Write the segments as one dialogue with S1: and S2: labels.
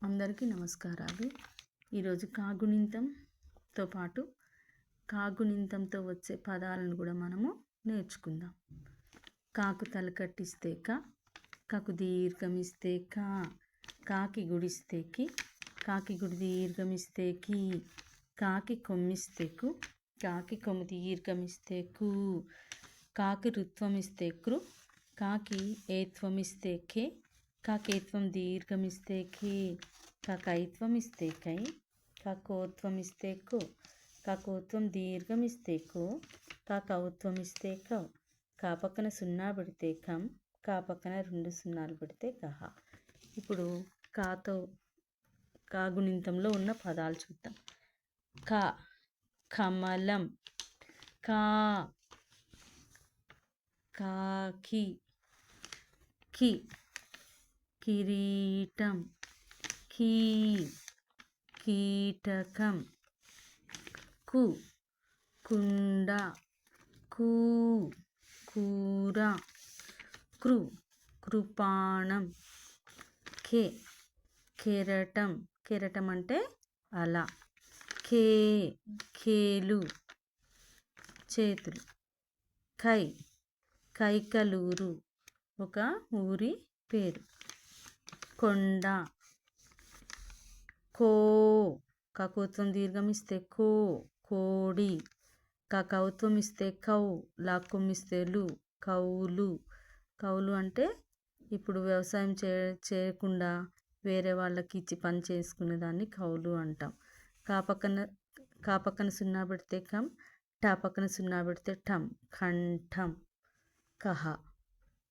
S1: అందరికీ నమస్కారాలు. ఈరోజు కాగుణింతంతో పాటు కాగుణింతంతో వచ్చే పదాలను కూడా మనము నేర్చుకుందాం. కాకు తలకట్టిస్తే క, కాకు దీర్ఘమిస్తే కా, కాకి గుడిస్తే కి, కాకి గుడి దీర్ఘమిస్తే కీ, కాకి కొమ్మిస్తే కు, కాకి కొమ్ము దీర్ఘమిస్తే కు, కాకి రుత్వమిస్తే కృ, కాకి ఏత్వమిస్తే కే, కాకేత్వం దీర్ఘమిస్తే కే, కాకైత్వం ఇస్తే కై, కాకోత్వం ఇస్తే కు, కాకోత్వం దీర్ఘమిస్తే కు, కాకౌత్వం ఇస్తే కౌ, కా పక్కన సున్నా పెడితే కం, కా పక్కన 2 సున్నాలు పెడితే కహ. ఇప్పుడు కాతో కాగుణింతంలో ఉన్న పదాలు చూద్దాం. కా కమలం, కా కాకి, కి కిరీటం, కీ కీటకం, కు కుండ, కూ కూర, కృ కృపాణం, కే కెరటం, కెరటం అంటే అలా, కే కేలు చేతులు, కై కైకలూరు ఒక ఊరి పేరు, కొండ, కో కాకోత్వం దీర్ఘమిస్తే కో కోడి, కాకౌత్వం ఇస్తే కౌ, లాక్కొమ్మిస్తే లు కౌలు. కౌలు అంటే ఇప్పుడు వ్యవసాయం చేయకుండా వేరే వాళ్ళకి ఇచ్చి పని చేసుకునే దాన్ని కౌలు అంటాం. కా పక్కన సున్నా పెడితే కం, టా పక్కన సున్నా పెడితే టం, కంఠం, కహ.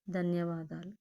S1: ధన్యవాదాలు.